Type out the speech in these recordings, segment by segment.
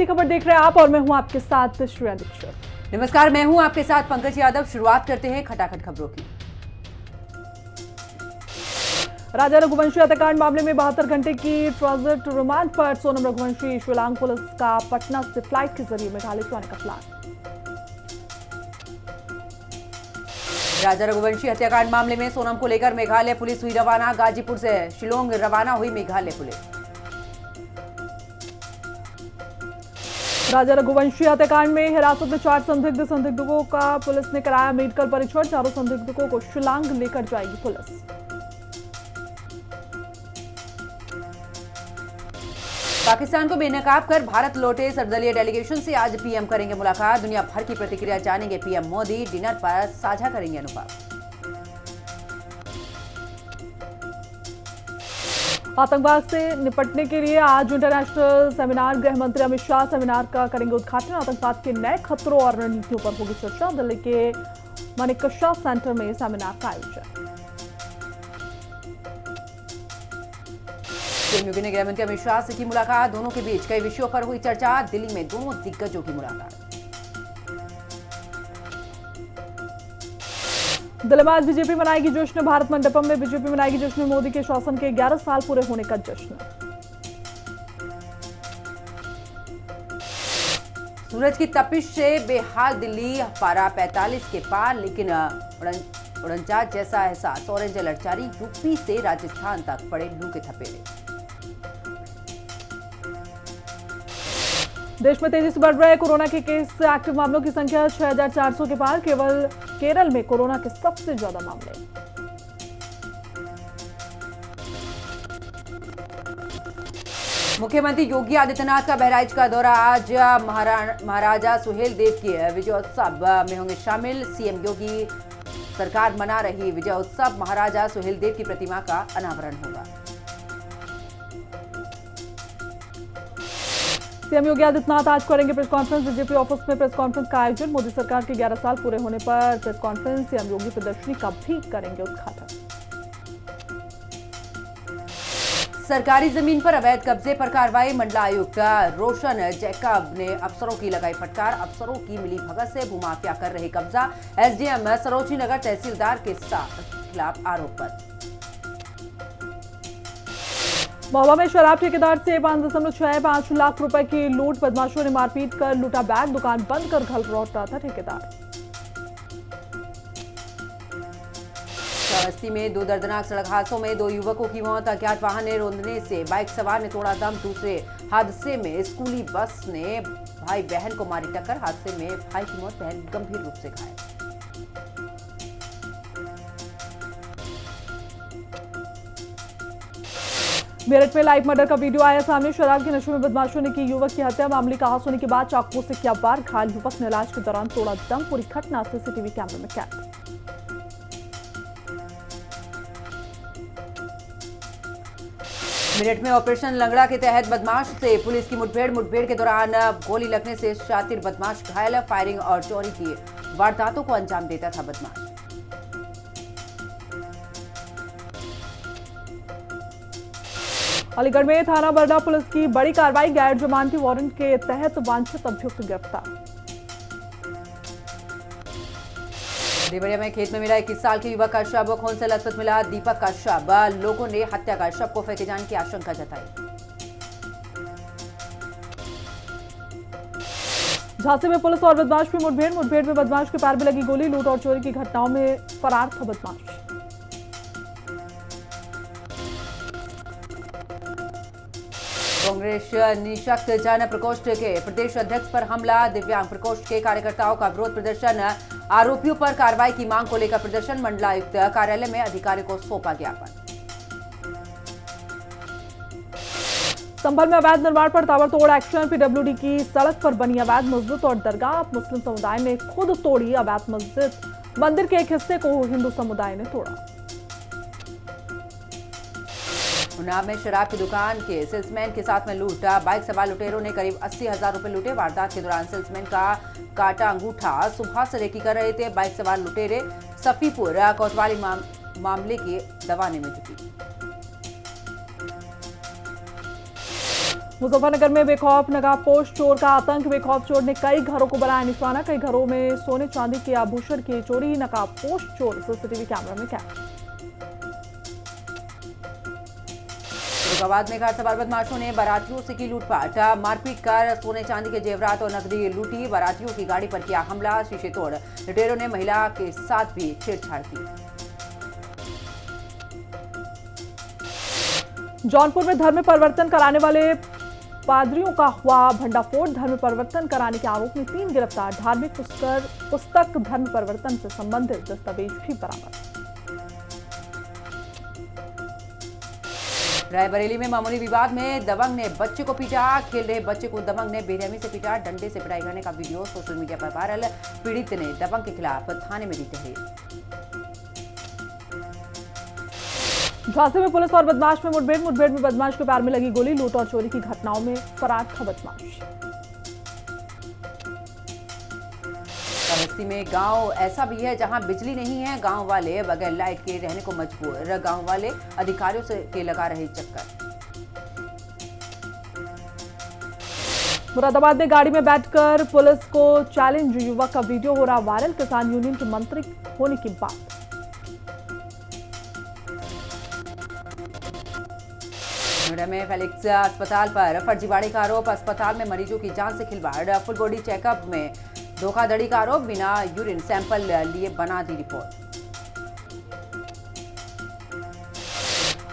खबर देख रहे हैं आप और मैं हूं आपके साथ श्रेया दीक्षित। नमस्कार, मैं हूं आपके साथ पंकज यादव। शुरुआत करते हैं खटाखट खबरों की। राजा रघुवंशी हत्याकांड मामले में 72 घंटे की ट्रांजिट रिमांड पर सोनम रघुवंशी शिलांग पुलिस का पटना से फ्लाइट के जरिए मेघालय जाने का प्लान। राजा रघुवंशी हत्याकांड मामले में सोनम को लेकर मेघालय पुलिस हुई रवाना। गाजीपुर से शिलोंग रवाना हुई मेघालय पुलिस। राजा रघुवंशी हत्याकांड में हिरासत में 4 संदिग्धों का पुलिस ने कराया मेडिकल परीक्षण। 4 संदिग्धों को शिलांग लेकर जाएगी पुलिस। पाकिस्तान को बेनकाब कर भारत लौटे सर्वदलीय डेलीगेशन से आज पीएम करेंगे मुलाकात। दुनिया भर की प्रतिक्रिया जानेंगे पीएम मोदी। डिनर पर साझा करेंगे अनुभव। आतंकवाद से निपटने के लिए आज इंटरनेशनल सेमिनार। गृह मंत्री अमित शाह सेमिनार का करेंगे उद्घाटन। आतंकवाद के नए खतरों और रणनीतियों पर होगी चर्चा। दिल्ली के मानेकशॉ सेंटर में सेमिनार का आयोजन। पीएम योगी ने गृह मंत्री अमित शाह से की मुलाकात। दोनों के बीच कई विषयों पर हुई चर्चा। दिल्ली में दोनों दिग्गजों की मुलाकात। दिल्ली में आज बीजेपी मनाएगी जश्न। भारत मंडपम में बीजेपी मनाएगी जश्न। मोदी के शासन के 11 साल पूरे होने का जश्न। सूरज की तपिश से बेहाल दिल्ली, पारा 45 के पार, लेकिन 49 जैसा एहसास। ऑरेंज अलर्ट जारी। यूपी से राजस्थान तक पड़े लू के थपेड़े। देश में तेजी से बढ़ रहे कोरोना के केस। एक्टिव मामलों की संख्या 6400 के पार। केवल केरल में कोरोना के सबसे ज्यादा मामले। मुख्यमंत्री योगी आदित्यनाथ का बहराइच का दौरा। आज महाराजा सुहेलदेव की विजयोत्सव में होंगे शामिल। सीएम योगी सरकार मना रही विजयोत्सव। महाराजा सुहेलदेव की प्रतिमा का अनावरण होगा। सीएम योगी आदित्यनाथ आज करेंगे प्रेस कॉन्फ्रेंस। बीजेपी ऑफिस में प्रेस कॉन्फ्रेंस का आयोजन। मोदी सरकार के 11 साल पूरे होने पर प्रेस कॉन्फ्रेंस। सीएम योगी प्रदर्शनी का भी करेंगे उद्घाटन। सरकारी जमीन पर अवैध कब्जे पर कार्रवाई। मंडलायुक्त रोशन जैकब ने अफसरों की लगाई फटकार। अफसरों की मिली भगत से भूमाफिया कर रहे कब्जा। एसडीएम सरोजनी नगर तहसीलदार के खिलाफ आरोप पत्र। महोबा में शराब ठेकेदार से 5.65 लाख रुपए की लूट। बदमाशों ने मारपीट कर लूटा बैग। दुकान बंद कर घर लौट रहा था ठेकेदार। श्रावस्ती में 2 दर्दनाक सड़क हादसों में 2 युवकों की मौत। अज्ञात वाहन ने रौंदने से बाइक सवार ने तोड़ा दम। दूसरे हादसे में स्कूली बस ने भाई बहन को मारी टक्कर। हादसे में भाई की मौत, बहन गंभीर रूप से घायल। मेरठ में लाइव मर्डर का वीडियो आया सामने। शराब के नशे में बदमाशों ने की युवक की हत्या। मामले का आगाज होने के बाद चाकू से किया वार। घायल युवक ने इलाज के दौरान तोड़ा दम। पूरी घटना सीसीटीवी कैमरे में कैद। मेरठ में ऑपरेशन लंगड़ा के तहत बदमाश से पुलिस की मुठभेड़ के दौरान गोली लगने से शातिर बदमाश घायल। फायरिंग और चोरी की वारदातों को अंजाम देता था बदमाश। अलीगढ़ में थाना बरडा पुलिस की बड़ी कार्रवाई। गैर जमानती वारंट के तहत वांछित अभियुक्त गिरफ्तार। देवरिया में खेत में मिला 21 साल के युवक का शव। खून से लथपथ मिला दीपक का शव। लोगों ने हत्या का शव को फेंके जाने की आशंका जताई। झांसी में पुलिस और बदमाश की मुठभेड़ में बदमाश के पैर में लगी गोली। लूट और चोरी की घटनाओं में फरार था बदमाश। कांग्रेस निःशक्त जन प्रकोष्ठ के प्रदेश अध्यक्ष पर हमला। दिव्यांग प्रकोष्ठ के कार्यकर्ताओं का विरोध प्रदर्शन। आरोपियों पर कार्रवाई की मांग को लेकर प्रदर्शन। मंडलायुक्त कार्यालय में अधिकारी को सौंपा ज्ञापन। संभल में अवैध निर्माण पर ताबड़तोड़ एक्शन। पीडब्ल्यूडी की सड़क पर बनी अवैध मस्जिद और दरगाह। मुस्लिम समुदाय ने खुद तोड़ी अवैध मस्जिद। मंदिर के एक हिस्से को हिंदू समुदाय ने तोड़ा। उन्नाव में शराब की दुकान के सेल्समैन के साथ में लूट। बाइक सवार लुटेरों ने करीब 80,000 रुपए लूटे। वारदात के दौरान सेल्समैन का काटा अंगूठा सुबह से रेकी कर रहे थे। बाइक सवार लुटेरे सफीपुर कोतवाली मामले की दबाने में जुटी। मुजफ्फरनगर में बेखौफ नकाबपोश चोर का आतंक। बेखौफ चोर ने कई घरों को बनाया निशाना। कई घरों में सोने चांदी के आभूषण की चोरी। नकाबपोश चोर सीसीटीवी कैमरा में कैद। फर्रुखाबाद में कार सवार बदमाशों ने बारातियों से की लूटपाट। मारपीट कर सोने चांदी के जेवरात और नकदी लूटी। बारातियों की गाड़ी पर किया हमला, शीशे तोड़। लुटेरों ने महिला के साथ भी छेड़छाड़ की। जौनपुर में धर्म परिवर्तन कराने वाले पादरियों का हुआ भंडाफोड़। धर्म परिवर्तन कराने के आरोप में 3 गिरफ्तार। धार्मिक पुस्तक धर्म परिवर्तन से संबंधित दस्तावेज भी बरामद। रायबरेली में मामूली विवाद में दबंग ने बच्चे को पीटा। खेल रहे बच्चे को दबंग ने बेरहमी से पीटा। डंडे से पिटाई करने का वीडियो सोशल मीडिया पर वायरल। पीड़ित ने दबंग के खिलाफ थाने में दी तहरीर। झांसी में पुलिस और बदमाश में मुठभेड़ में बदमाश के पैर में लगी गोली। लूट और चोरी की घटनाओं में फरार था बदमाश। बस्ती में गांव ऐसा भी है जहां बिजली नहीं है। गांव वाले बगैर लाइट के रहने को मजबूर। गांव वाले अधिकारियों से के लगा रहे चक्कर। मुरादाबाद में गाड़ी में बैठकर पुलिस को चैलेंज। युवक का वीडियो हो रहा वायरल। किसान यूनियन के मंत्री होने की बात। नोएडा में फेलिक्स अस्पताल पर फर्जीवाड़े का आरोप। अस्पताल में मरीजों की जान से खिलवाड़। फुल बॉडी चेकअप में धोखाधड़ी का आरोप। बिना यूरिन सैंपल लिए बना दी रिपोर्ट।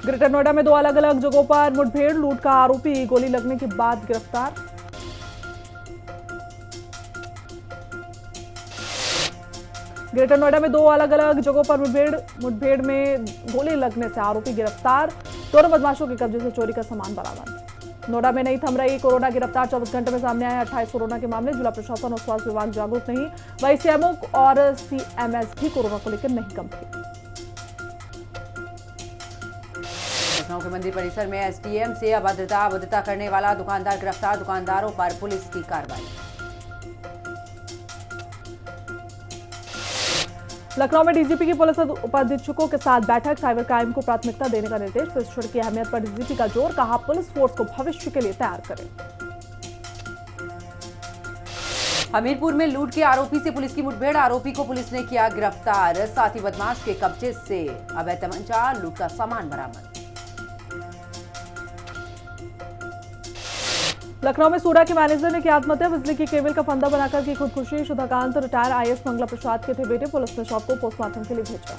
ग्रेटर नोएडा में 2 अलग अलग जगहों पर मुठभेड़। लूट का आरोपी गोली लगने के बाद गिरफ्तार। ग्रेटर नोएडा में 2 अलग अलग जगहों पर मुठभेड़ में गोली लगने से आरोपी गिरफ्तार। दोनों बदमाशों के कब्जे से चोरी का सामान बरामद। नोएडा में नहीं थम रही कोरोना। गिरफ्तार 24 घंटे में सामने आए 28 कोरोना के मामले। जिला प्रशासन और स्वास्थ्य विभाग जागरूक नहीं। वही सीएमओ और सीएमएस भी कोरोना को लेकर नहीं गंभीर। लखनऊ के मंदिर परिसर में एसडीएम से अभद्रता करने वाला दुकानदार गिरफ्तार। दुकानदारों पर पुलिस की कार्रवाई। लखनऊ में डीजीपी की पुलिस उपाधीक्षकों के साथ बैठक। साइबर क्राइम को प्राथमिकता देने का निर्देश। प्रशिक्षण की अहमियत पर डीजीपी का जोर। कहा पुलिस फोर्स को भविष्य के लिए तैयार करें। हमीरपुर में लूट के आरोपी से पुलिस की मुठभेड़। आरोपी को पुलिस ने किया गिरफ्तार। साथ ही बदमाश के कब्जे से अवैध तमंचा, लूट का सामान बरामद। लखनऊ में सूडा के मैनेजर ने किया आत्महत्या। बिजली की केबल का फंदा बनाकर की खुदकुशी। सुधाकांत रिटायर आईएएस मंगला प्रसाद के थे बेटे। पुलिस ने शव को पोस्टमार्टम के लिए भेजा।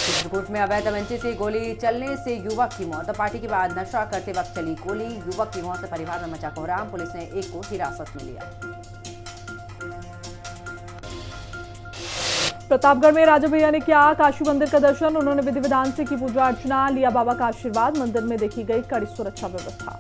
चित्रकूट में अवैध तमंचे से गोली चलने से युवक की मौत। पार्टी के बाद नशा करते वक्त चली गोली। युवक की मौत से परिवार में मचा कोहराम। पुलिस ने एक को हिरासत में लिया। प्रतापगढ़ में राजा भैया ने किया काशी मंदिर का दर्शन। उन्होंने विधि विधान से की पूजा अर्चना। लिया बाबा का आशीर्वाद। मंदिर में देखी गई कड़ी सुरक्षा व्यवस्था।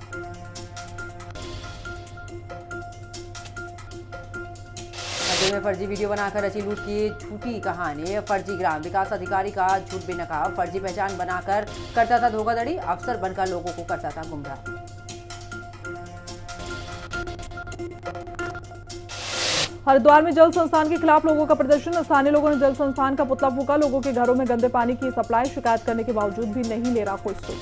मंदिर में फर्जी वीडियो बनाकर रची लूट की झूठी कहानी। फर्जी ग्राम विकास अधिकारी का झूठ बेनकाब। फर्जी पहचान बनाकर करता था धोखाधड़ी। अफसर बनकर लोगों को करता था गुमराह। हरिद्वार में जल संस्थान के खिलाफ लोगों का प्रदर्शन। स्थानीय लोगों ने जल संस्थान का पुतला फूंका। लोगों के घरों में गंदे पानी की सप्लाई। शिकायत करने के बावजूद भी नहीं ले रहा कोई सुध।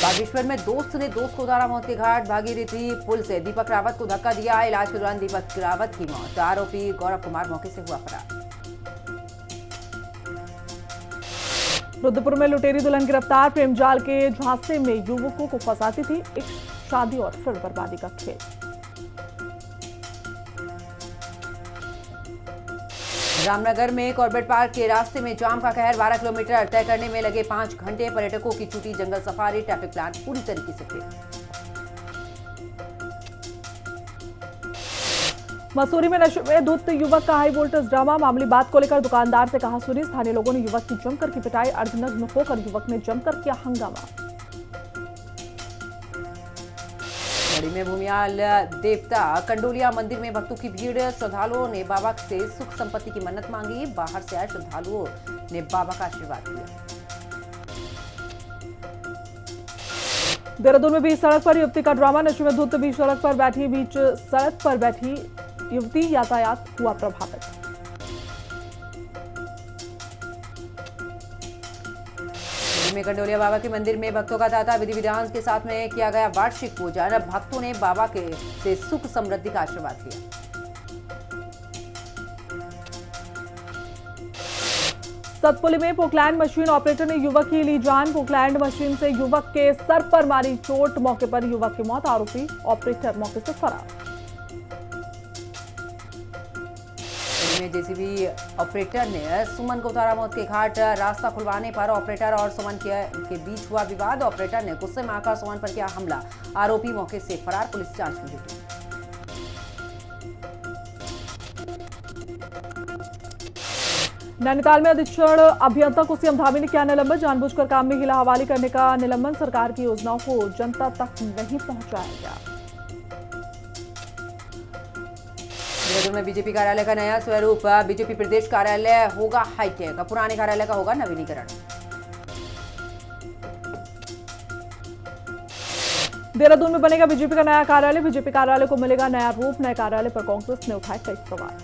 बागेश्वर में दोस्त ने दोस्त को उतारा मौत के घाट। भागीरथी पुल से दीपक रावत को धक्का दिया। इलाज के दौरान दीपक रावत की मौत। आरोपी गौरव कुमार मौके से हुआ फरार। रुद्रपुर में लुटेरी दुल्हन गिरफ्तार। प्रेमजाल के झांसे में युवकों को फंसाती थी। एक शादी और फिर बर्बादी का खेल। रामनगर में कॉर्बेट पार्क के रास्ते में जाम का कहर। 12 किलोमीटर तय करने में लगे 5 घंटे। पर्यटकों की छूटी जंगल सफारी। ट्रैफिक प्लान पूरी तरीके से फेल। मसूरी में नशे में धुत युवक का हाई वोल्टेज ड्रामा। मामूली बात को लेकर दुकानदार से कहा सुनी। स्थानीय लोगों ने युवक की जमकर की पिटाई। अर्धनग्न होकर युवक ने जमकर किया हंगामा। बड़ी में भूमियाल देवता कंडोलिया मंदिर में भक्तों की भीड़। श्रद्धालुओं ने बाबा से सुख संपत्ति की मन्नत मांगी। बाहर से आए श्रद्धालुओं ने बाबा का आशीर्वाद लिया। देहरादून में बीच सड़क पर युवती का ड्रामा। नशे में धुत बीच सड़क पर बैठी युवती। यातायात हुआ प्रभावित। दिल्ली में कंडोलिया बाबा के मंदिर में भक्तों का तांता, विधि विधान के साथ में किया गया वार्षिक पूजन। भक्तों ने बाबा के से सुख समृद्धि का आशीर्वाद लिया। सतपुली में पोकलैंड मशीन ऑपरेटर ने युवक की ली जान। पोकलैंड मशीन से युवक के सर पर मारी चोट, मौके पर युवक की मौत। आरोपी ऑपरेटर मौके से फरार। में जेसीबी ऑपरेटर ने सुमन को उतारा मौत के घाट। रास्ता खुलवाने पर ऑपरेटर और सुमन के बीच हुआ विवाद। ऑपरेटर ने गुस्से में आकर सुमन पर किया हमला। आरोपी मौके से फरार। पुलिस जांच में जुटी। नैनीताल में अधीक्षण अभियंता को सीएम धामी ने किया निलंबन। जानबूझकर काम में हिला हवाली करने का निलंबन। सरकार की योजनाओं को जनता तक नहीं पहुंचाया गया। देहरादून में बीजेपी कार्यालय का नया स्वरूप। बीजेपी प्रदेश कार्यालय होगा हाईटेक, पुराने कार्यालय का होगा नवीनीकरण। देहरादून में बनेगा बीजेपी का नया कार्यालय। बीजेपी कार्यालय को मिलेगा नया रूप। नए कार्यालय पर कांग्रेस ने उठाए कई सवाल।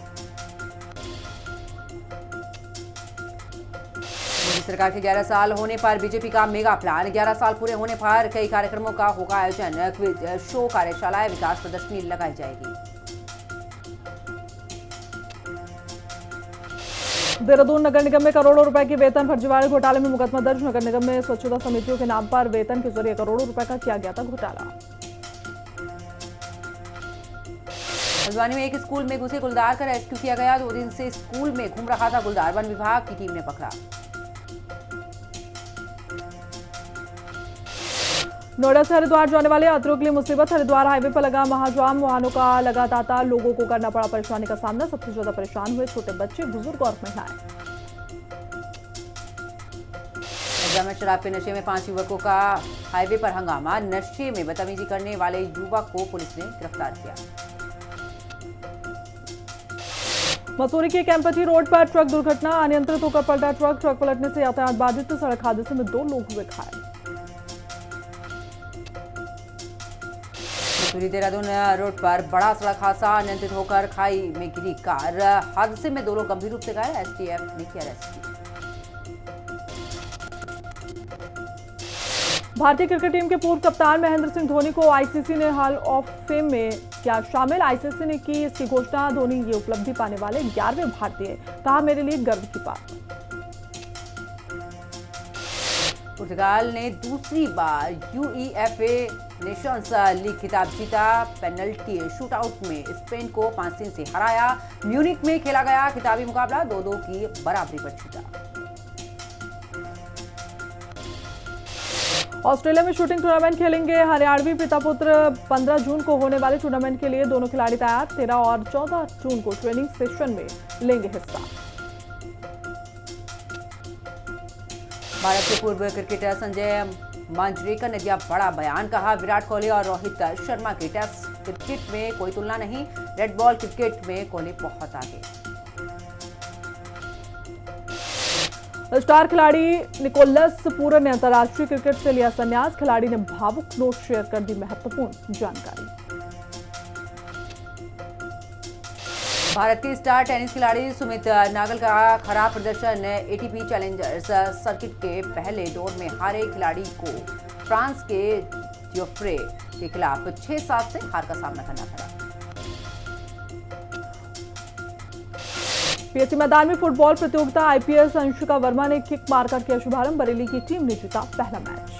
मोदी सरकार के 11 साल होने पर बीजेपी का मेगा प्लान। 11 साल पूरे होने पर कई कार्यक्रमों का होगा आयोजन। क्विज शो, कार्यशालाएं, विकास प्रदर्शनी लगाई जाएगी। देहरादून नगर निगम में करोड़ों रुपए की वेतन फर्जीवाड़े घोटाले में मुकदमा दर्ज। नगर निगम में स्वच्छता समितियों के नाम पर वेतन के जरिए करोड़ों रुपए का किया गया था घोटाला। हल्द्वानी में एक स्कूल में घुसे गुलदार का रेस्क्यू किया गया। 2 दिन से स्कूल में घूम रहा था गुलदार। वन विभाग की टीम ने पकड़ा। नोएडा से हरिद्वार जाने वाले यात्रियों के लिए मुसीबत। हरिद्वार हाईवे पर लगा महाजाम। वाहनों का लगा तांता। लोगों को करना पड़ा परेशानी का सामना। सबसे ज्यादा परेशान हुए छोटे बच्चे, बुजुर्ग और महिलाएं। में शराब के नशे में 5 युवकों का हाईवे पर हंगामा। नशे में बदतमीजी करने वाले युवक को पुलिस ने गिरफ्तार किया। मसूरी के कैंपटी रोड पर ट्रक दुर्घटना। अनियंत्रित होकर पलटा ट्रक। ट्रक पलटने से यातायात बाधित। सड़क हादसे में 2 लोग हुए घायल। मसूरी देहरादून रोड पर बड़ा सड़क हादसा। अनियंत्रित होकर खाई में गिरी कार। हादसे में 2 लोग गंभीर रूप से घायल। एसटीएफ ने किया रेस्क्यू। भारतीय क्रिकेट टीम के पूर्व कप्तान महेंद्र सिंह धोनी को आईसीसी ने हॉल ऑफ फेम में किया शामिल। आईसीसी ने की इसकी घोषणा। धोनी ये उपलब्धि पाने वाले 11वें भारतीय। कहा, मेरे लिए गर्व की बात। पुर्तगाल ने दूसरी बार यूईएफए नेशंस लीग खिताब जीता। पेनल्टी शूटआउट में स्पेन को 5-3 से हराया। म्यूनिक में खेला गया खिताबी मुकाबला 2-2 की बराबरी पर छूटा। ऑस्ट्रेलिया में शूटिंग टूर्नामेंट खेलेंगे हरियाणवी पिता पुत्र। 15 जून को होने वाले टूर्नामेंट के लिए दोनों खिलाड़ी तैयार। 13 और 14 जून को ट्रेनिंग सेशन में लेंगे हिस्सा। भारत के पूर्व क्रिकेटर संजय मांजरेकर ने दिया बड़ा बयान। कहा, विराट कोहली और रोहित शर्मा की टेस्ट क्रिकेट में कोई तुलना नहीं। रेड बॉल क्रिकेट में कोहली बहुत आगे। स्टार खिलाड़ी निकोलस पूरन ने अंतर्राष्ट्रीय क्रिकेट से लिया संन्यास। खिलाड़ी ने भावुक नोट शेयर कर दी महत्वपूर्ण जानकारी। भारत के स्टार टेनिस खिलाड़ी सुमित नागल का खराब प्रदर्शन। एटीपी चैलेंजर्स सर्किट के पहले दौर में हारे खिलाड़ी को फ्रांस के जोफ्रे के खिलाफ 6-7 से हार का सामना करना पड़ा। पीएससी मैदान में फुटबॉल प्रतियोगिता। आईपीएस अंशुका वर्मा ने किक मारकर किया शुभारंभ। बरेली की टीम ने जीता पहला मैच।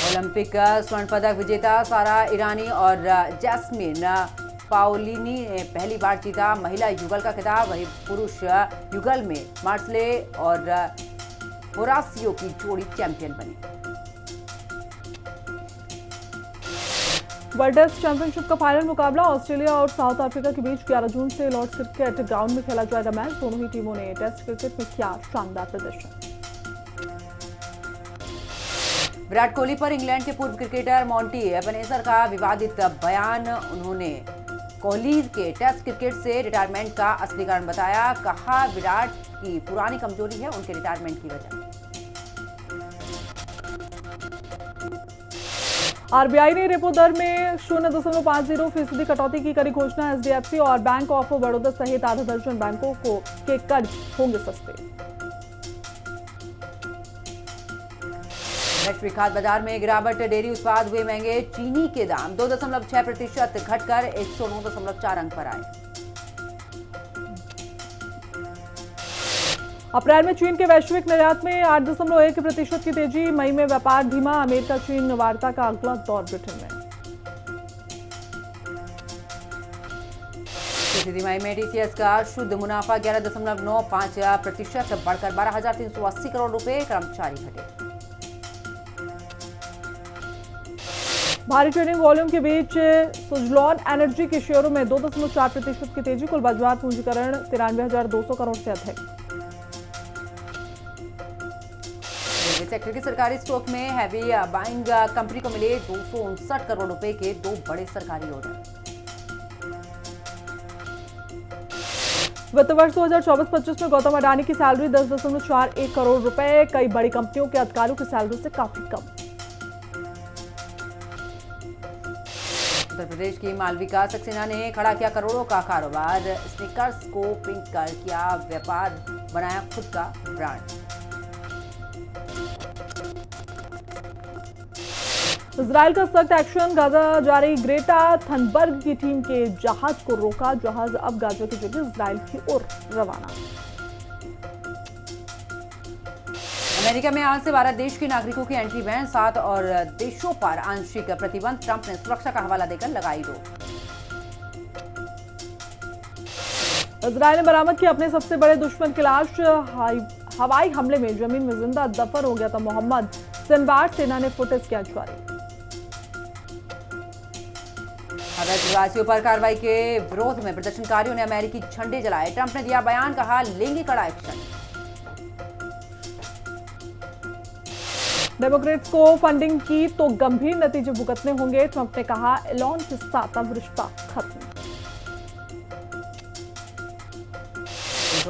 ओलंपिक स्वर्ण पदक विजेता सारा ईरानी और जैस्मिन पाओलिनी ने पहली बार जीता महिला युगल का खिताब। वहीं पुरुष युगल में मार्सले और होरासियो की जोड़ी चैंपियन बनी। वर्ल्ड टेस्ट चैंपियनशिप का फाइनल मुकाबला ऑस्ट्रेलिया और साउथ अफ्रीका के बीच 11 जून से लॉर्ड्स क्रिकेट ग्राउंड में खेला जाएगा मैच। दोनों ही टीमों ने टेस्ट क्रिकेट में किया शानदार प्रदर्शन। विराट कोहली पर इंग्लैंड के पूर्व क्रिकेटर मॉन्टी एबनेज़र का विवादित बयान। उन्होंने कोहली के टेस्ट क्रिकेट से रिटायरमेंट का असली कारण बताया। कहा, विराट की पुरानी कमजोरी है उनके रिटायरमेंट की वजह। आरबीआई ने रेपो दर में 0.50% कटौती की करी घोषणा। एचडीएफसी और बैंक ऑफ बड़ौदा सहित आधा दर्जन बैंकों के कर्ज होंगे सस्ते। वैश्विक खाद्य बाजार में गिरावट, डेयरी उत्पाद हुए महंगे, चीनी के दाम 2.6% घटकर 109.4 अंक पर आए। अप्रैल में चीन के वैश्विक निर्यात में 8.1% की तेजी, मई में व्यापार धीमा, अमेरिका चीन वार्ता का अगला दौर ब्रिटेन में। इसी तिमाही में टीसीएस का शुद्ध मुनाफा 11.95% बढ़कर 12,380 करोड़ रुपए, कर्मचारी घटे। भारी ट्रेडिंग वॉल्यूम के बीच सुजलॉन एनर्जी के शेयरों में 2.4% की तेजी, कुल बाजार पूंजीकरण 93,200 करोड़ से अधिक। रेलवे सेक्टर के सरकारी स्टॉक में हैवी बाइंग, कंपनी को मिले 259 करोड़ रुपए के 2 बड़े सरकारी ऑर्डर। वित्त वर्ष 2024-25 में गौतम अडानी की सैलरी 10.41 करोड़ रुपए, कई बड़ी कंपनियों के अधिकारियों की सैलरी से काफी कम। उत्तर प्रदेश की मालविका सक्सेना ने खड़ा किया करोड़ों का कारोबार, स्नीकर्स को पिंक कर किया व्यापार, बनाया खुद का ब्रांड। इजराइल का सख्त एक्शन, गाजा जा रही ग्रेटा थनबर्ग की टीम के जहाज को रोका, जहाज अब गाजा के जरिए इजराइल की ओर रवाना। अमेरिका में आज से 12 देश के नागरिकों की एंट्री बैन, 7 और देशों पर आंशिक प्रतिबंध, ट्रंप ने सुरक्षा का हवाला देकर लगाई रोक। इजराइल ने बरामद की अपने सबसे बड़े दुश्मन की लाश, हवाई हमले में जमीन में जिंदा दफन हो गया था मोहम्मद सिनवार, सेना ने फुटेज किया जारी। अवैध प्रवासियों पर कार्रवाई के विरोध में प्रदर्शनकारियों ने अमेरिकी झंडे जलाए, ट्रंप ने दिया बयान, कहा लेंगे कड़ा एक्शन। डेमोक्रेट्स को फंडिंग की तो गंभीर नतीजे भुगतने होंगे, ट्रंप ने कहा एलोन के साथ अब रिश्ता खत्म।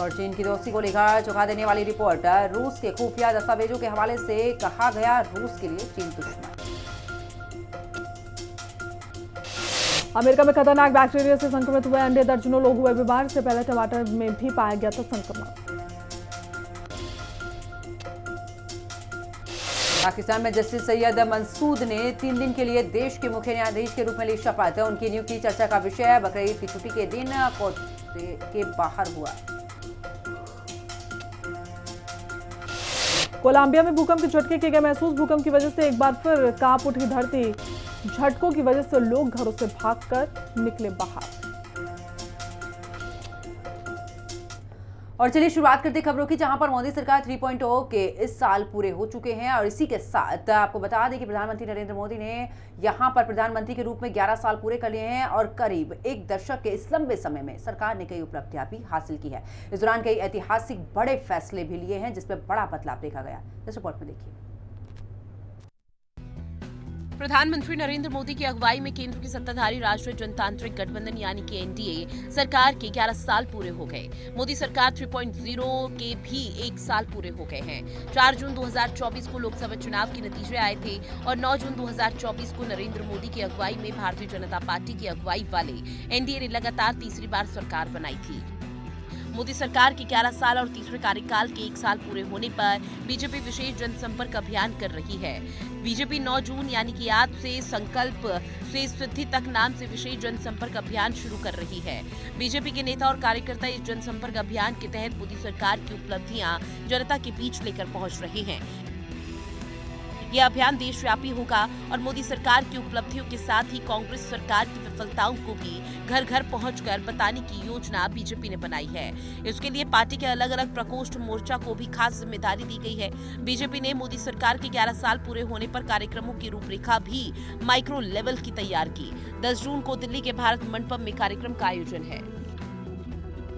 और चीन की दोस्ती को लेकर चौंका देने वाली रिपोर्ट, रूस के खुफिया दस्तावेजों के हवाले से कहा गया रूस के लिए चीन दुश्मन। अमेरिका में खतरनाक बैक्टीरिया से संक्रमित हुए अंडे, दर्जनों लोग हुए बीमार, से पहले टमाटर में भी पाया गया था संक्रमण। पाकिस्तान में जस्टिस सैयद मंसूद ने 3 दिन के लिए देश के मुख्य न्यायाधीश के रूप में ली शपथ, उनकी नियुक्ति चर्चा का विषय, बकरीद की छुट्टी के दिन कोर्ट के बाहर हुआ। कोलंबिया में भूकंप के झटके किए गए महसूस, भूकंप की वजह से एक बार फिर कांप उठी धरती, झटकों की वजह से लोग घरों से भागकर निकले बाहर। और चलिए शुरुआत करते खबरों की, जहां पर मोदी सरकार 3.0 के इस साल पूरे हो चुके हैं और इसी के साथ आपको बता दें कि प्रधानमंत्री नरेंद्र मोदी ने यहां पर प्रधानमंत्री के रूप में 11 साल पूरे कर लिए हैं और करीब 1 दशक के इस लंबे समय में सरकार ने कई उपलब्धियां भी हासिल की है। इस दौरान कई ऐतिहासिक बड़े फैसले भी लिए हैं जिसमें बड़ा बदलाव देखा गया। इस रिपोर्ट में देखिए। प्रधानमंत्री नरेंद्र मोदी की अगुवाई में केंद्र की सत्ताधारी राष्ट्रीय जनतांत्रिक गठबंधन यानी कि एनडीए सरकार के 11 साल पूरे हो गए। मोदी सरकार 3.0 के भी 1 साल पूरे हो गए हैं। 4 जून 2024 को लोकसभा चुनाव के नतीजे आए थे और 9 जून 2024 को नरेंद्र मोदी की अगुवाई में भारतीय जनता पार्टी की अगुवाई वाले एनडीए ने लगातार तीसरी बार सरकार बनाई थी। मोदी सरकार के 11 साल और तीसरे कार्यकाल के 1 साल पूरे होने पर बीजेपी विशेष जनसंपर्क अभियान कर रही है। बीजेपी 9 जून यानी कि आज से संकल्प से सिद्धि तक नाम से विशेष जनसंपर्क अभियान शुरू कर रही है। बीजेपी के नेता और कार्यकर्ता इस जनसंपर्क अभियान के तहत मोदी सरकार की उपलब्धियां जनता के बीच लेकर पहुंच रहे हैं। यह अभियान देशव्यापी होगा और मोदी सरकार की उपलब्धियों के साथ ही कांग्रेस सरकार की विफलताओं को भी घर घर पहुंचकर बताने की योजना बीजेपी ने बनाई है। इसके लिए पार्टी के अलग अलग प्रकोष्ठ मोर्चा को भी खास जिम्मेदारी दी गई है। बीजेपी ने मोदी सरकार के 11 साल पूरे होने पर कार्यक्रमों की रूपरेखा भी माइक्रो लेवल की तैयार की। 10 जून को दिल्ली के भारत मंडपम में कार्यक्रम का आयोजन है।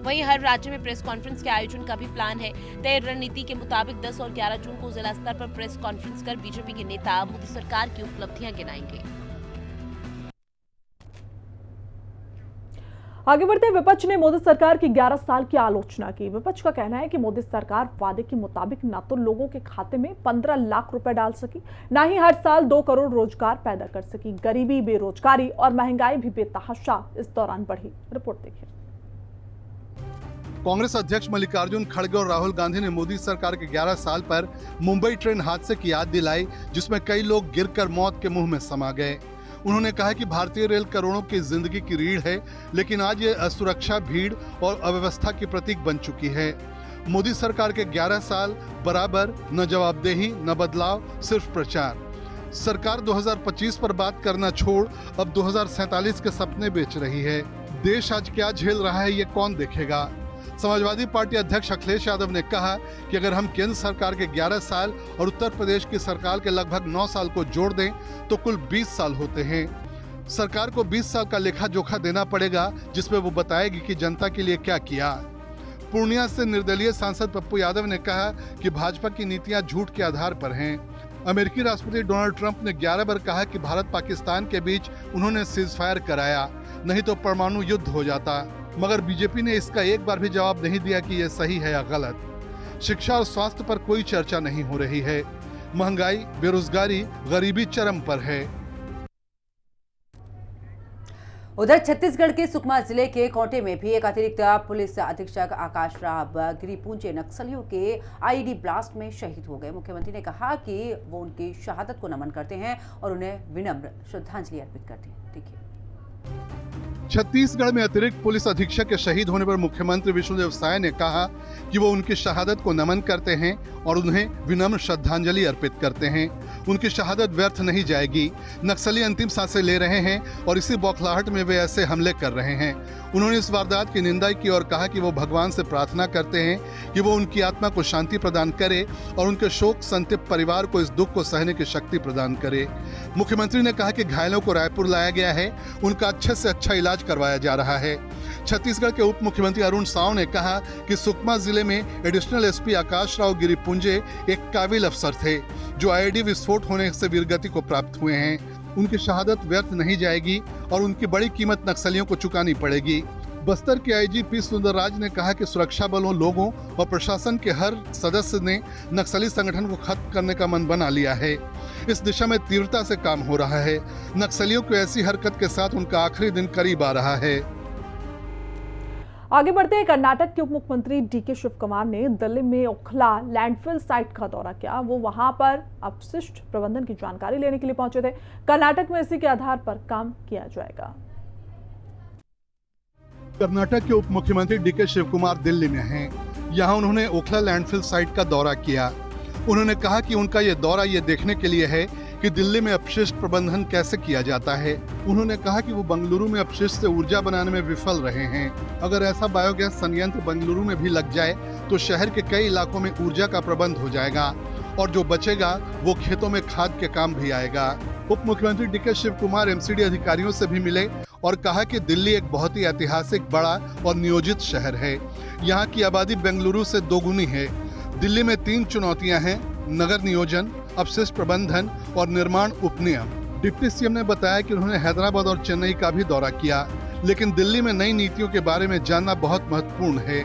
वहीं हर राज्य में प्रेस कॉन्फ्रेंस के आयोजन का भी प्लान है। तय रणनीति के मुताबिक 10 और 11 जून को जिला स्तर पर प्रेस कॉन्फ्रेंस कर बीजेपी के नेता मोदी सरकार की उपलब्धियां गिनाएंगे। आगे बढ़ते विपक्ष ने मोदी सरकार की 11 साल की आलोचना की। विपक्ष का कहना है कि मोदी सरकार वादे के मुताबिक न तो लोगों के खाते में 15 लाख रुपए डाल सकी, न ही हर साल 2 करोड़ रोजगार पैदा कर सकी। गरीबी, बेरोजगारी और महंगाई भी बेतहाशा इस दौरान बढ़ी। रिपोर्ट देखिए। कांग्रेस अध्यक्ष मल्लिकार्जुन खड़गे और राहुल गांधी ने मोदी सरकार के 11 साल पर मुंबई ट्रेन हादसे की याद दिलाई, जिसमें कई लोग गिरकर मौत के मुंह में समा गए। उन्होंने कहा कि भारतीय रेल करोड़ों की जिंदगी की रीढ़ है, लेकिन आज ये असुरक्षा, भीड़ और अव्यवस्था की प्रतीक बन चुकी है। मोदी सरकार के 11 साल बराबर न जवाबदेही, न बदलाव, सिर्फ प्रचार। सरकार 2025 पर बात करना छोड़ अब 2047 के सपने बेच रही है। देश आज क्या झेल रहा है, ये कौन देखेगा। समाजवादी पार्टी अध्यक्ष अखिलेश यादव ने कहा कि अगर हम केंद्र सरकार के 11 साल और उत्तर प्रदेश की सरकार के लगभग 9 साल को जोड़ दें तो कुल 20 साल होते हैं। सरकार को 20 साल का लेखा जोखा देना पड़ेगा, जिसमें वो बताएगी कि जनता के लिए क्या किया। पूर्णिया से निर्दलीय सांसद पप्पू यादव ने कहा कि भाजपा की नीतियां झूठ के आधार पर हैं। अमेरिकी राष्ट्रपति डोनाल्ड ट्रंप ने 11 बार कहा कि भारत पाकिस्तान के बीच उन्होंने सीजफायर कराया, नहीं तो परमाणु युद्ध हो जाता, मगर बीजेपी ने इसका एक बार भी जवाब नहीं दिया कि यह सही है या गलत। शिक्षा और स्वास्थ्य पर कोई चर्चा नहीं हो रही है। महंगाई, बेरोजगारी, गरीबी चरम पर है। उधर छत्तीसगढ़ के सुकमा जिले के कोंटे में भी एक अतिरिक्त पुलिस अधीक्षक आकाश राव गिरिपुंजे नक्सलियों के आईईडी ब्लास्ट में शहीद हो गए। मुख्यमंत्री ने कहा कि वो उनकी शहादत को नमन करते हैं और उन्हें विनम्र श्रद्धांजलि अर्पित करते हैं। देखिए। छत्तीसगढ़ में अतिरिक्त पुलिस अधीक्षक के शहीद होने पर मुख्यमंत्री विष्णुदेव साय ने कहा कि वो उनकी शहादत को नमन करते हैं और उन्हें विनम्र श्रद्धांजलि अर्पित करते हैं। उनकी शहादत व्यर्थ नहीं जाएगी। नक्सली अंतिम सांसें ले रहे हैं और इसी बौखलाहट में वे ऐसे हमले कर रहे हैं। उन्होंने इस वारदात की निंदा की और कहा कि वो भगवान से प्रार्थना करते हैं कि वो उनकी आत्मा को शांति प्रदान करे और उनके शोक संतप्त परिवार को इस दुख को सहने की शक्ति प्रदान करे। मुख्यमंत्री ने कहा कि घायलों को रायपुर लाया गया है, उनका अच्छे से अच्छा इलाज करवाया जा रहा है। छत्तीसगढ़ के उप मुख्यमंत्री अरुण साव ने कहा कि सुकमा जिले में एडिशनल एसपी आकाश राव गिरिपुंजे एक काबिल अफसर थे, जो आईईडी विस्फोट होने से वीरगति को प्राप्त हुए हैं। उनकी शहादत व्यर्थ नहीं जाएगी और उनकी बड़ी कीमत नक्सलियों को चुकानी पड़ेगी। बस्तर के आईजीपी सुंदरराज ने कहा कि सुरक्षा बलों, लोगों और प्रशासन के हर सदस्य ने नक्सली संगठन को खत्म करने का मन बना लिया है। इस दिशा में तीव्रता से काम हो रहा है। नक्सलियों को ऐसी हरकत के साथ उनका आखिरी दिन करीब आ रहा है। आगे बढ़ते हैं। कर्नाटक के उप मुख्यमंत्री डीके शिव कुमार ने दिल्ली में ओखला लैंडफिल साइट का दौरा किया। वो वहां पर अपशिष्ट प्रबंधन की जानकारी लेने के लिए पहुंचे थे। कर्नाटक में इसी के आधार पर काम किया जाएगा। कर्नाटक के उप मुख्यमंत्री डीके शिव कुमार दिल्ली में हैं। यहां उन्होंने ओखला लैंडफिल साइट का दौरा किया। उन्होंने कहा कि उनका ये दौरा ये देखने के लिए है कि दिल्ली में अपशिष्ट प्रबंधन कैसे किया जाता है। उन्होंने कहा कि वो बेंगलुरु में अपशिष्ट से ऊर्जा बनाने में विफल रहे हैं। अगर ऐसा बायोगैस संयंत्र बेंगलुरु में भी लग जाए तो शहर के कई इलाकों में ऊर्जा का प्रबंध हो जाएगा और जो बचेगा वो खेतों में खाद के काम भी आएगा। उप मुख्यमंत्री डीके शिव कुमार एमसीडी अधिकारियों से भी मिले और कहा कि दिल्ली एक बहुत ही ऐतिहासिक, बड़ा और नियोजित शहर है। यहाँ की आबादी बेंगलुरु से दोगुनी है। दिल्ली में 3 चुनौतियां हैं: नगर नियोजन, अपशिष्ट प्रबंधन और निर्माण उपनियम। डिप्टी सीएम ने बताया कि उन्होंने हैदराबाद और चेन्नई का भी दौरा किया, लेकिन दिल्ली में नई नीतियों के बारे में जानना बहुत महत्वपूर्ण है।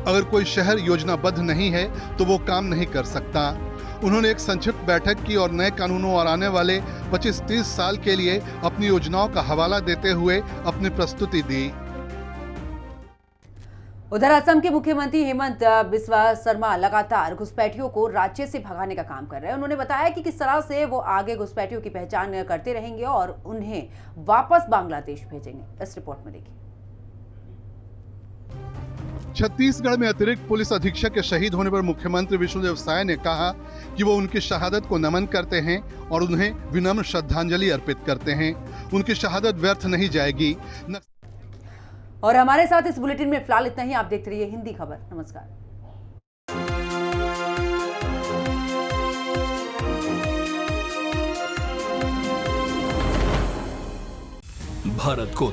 अगर कोई शहर योजनाबद्ध नहीं है तो वो काम नहीं कर सकता। उन्होंने एक संक्षिप्त बैठक की और नए कानूनों और आने वाले 25-30 साल के लिए अपनी योजनाओं का हवाला देते हुए अपनी प्रस्तुति दी। उधर असम के मुख्यमंत्री हेमंत बिस्वा शर्मा लगातार घुसपैठियों को राज्य से भगाने का काम कर रहे हैं। उन्होंने बताया कि किस तरह से वो आगे घुसपैठियों की पहचान करते रहेंगे और उन्हें वापस बांग्लादेश भेजेंगे। इस रिपोर्ट में देखिए। छत्तीसगढ़ में अतिरिक्त पुलिस अधीक्षक के शहीद होने पर मुख्यमंत्री विष्णुदेव साय ने कहा कि वो उनकी शहादत को नमन करते हैं और उन्हें विनम्र श्रद्धांजलि अर्पित करते हैं। उनकी शहादत व्यर्थ नहीं जाएगी। और हमारे साथ इस बुलेटिन में फिलहाल इतना ही। आप देखते रहिए हिंदी खबर। नमस्कार। भारत को